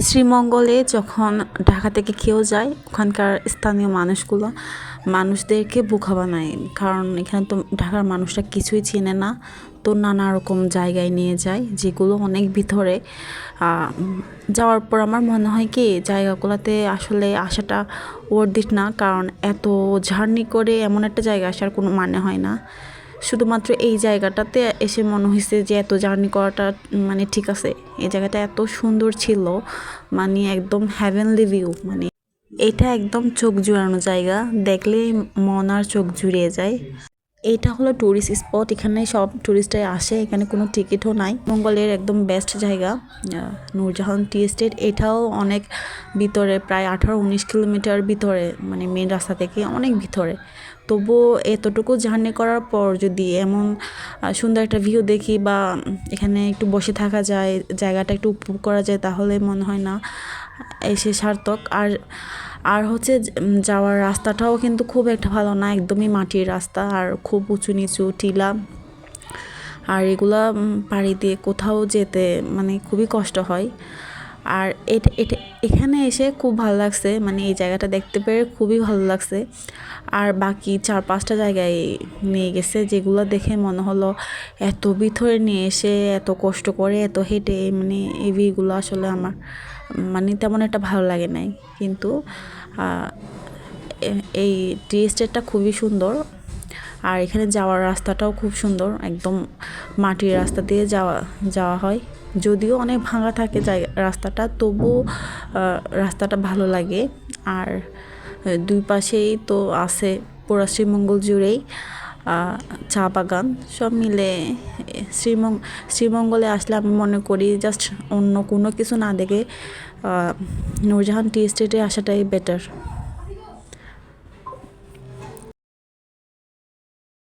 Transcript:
শ্রীমঙ্গলে যখন ঢাকা থেকে কেউ যায় ওখানকার স্থানীয় মানুষদেরকে বোকা বানায়, কারণ এখানে তো ঢাকার মানুষরা কিছুই চেনে না। তো নানা রকম জায়গায় নিয়ে যায় যেগুলো অনেক ভিতরে। যাওয়ার পর আমার মনে হয় কি জায়গাগুলোতে আসলে আসাটা ওয়ার্থ ইট না, কারণ এত জার্নি করে এমন একটা জায়গা আসার কোনো মানে হয় না। শুধুমাত্র এই জায়গাটাতে এসে মনে হয়েছে যে এত জার্নি করাটা মানে ঠিক আছে। এই জায়গাটা এত সুন্দর ছিল, মানে একদম হ্যাভেনলি ভিউ। মানে এটা একদম চোখ জুড়ানো জায়গা, দেখলেই মন আর চোখ জুড়িয়ে যায়। এটা হলো ট্যুরিস্ট স্পট, এখানে সব ট্যুরিস্টরাই আসে, এখানে কোনো টিকিটও নাই। মঙ্গলের একদম বেস্ট জায়গা নূরজাহান টি এস্টেট। এটাও অনেক ভিতরে, প্রায় 18-19 কিলোমিটার ভিতরে, মানে মেন রাস্তা থেকে অনেক ভিতরে। তবুও এতটুকু জার্নি করার পর যদি এমন সুন্দর একটা ভিউ দেখি বা এখানে একটু বসে থাকা যায়, জায়গাটা একটু উপভোগ করা যায়, তাহলে মনে হয় না এসে সার্থক। আর আর হচ্ছে যাওয়ার রাস্তাটাও কিন্তু খুব একটা ভালো না, একদমই মাটির রাস্তা আর খুব উঁচু নিচু টিলা। আর এগুলা পাড়ি দিয়ে কোথাও যেতে মানে খুবই কষ্ট হয়। আর এটা এখানে এসে খুব ভালো লাগছে, মানে এই জায়গাটা দেখতে পেরে খুবই ভালো লাগছে। আর বাকি 4-5টা জায়গায় নিয়ে গেছে, যেগুলো দেখে মনে হলো এত ভিতরে নিয়ে এসে এত কষ্ট করে এত হেঁটে, মানে এই ভিউগুলো আসলে আমার মানে তেমন একটা ভালো লাগে নাই। কিন্তু এই টি এস্টেটটা খুবই সুন্দর। আর এখানে যাওয়ার রাস্তাটাও খুব সুন্দর, একদম মাটির রাস্তা দিয়ে যাওয়া হয়। যদিও অনেক ভাঙা থাকে রাস্তাটা, তবুও রাস্তাটা ভালো লাগে। আর দুই পাশেই তো আছে পুরা শ্রীমঙ্গল জুড়েই চা বাগান। সব মিলে শ্রীমঙ্গলে আসলে আমি মনে করি জাস্ট অন্য কোনো কিছু না দেখে নূরজাহান টি এস্টেটে আসাটাই বেটার।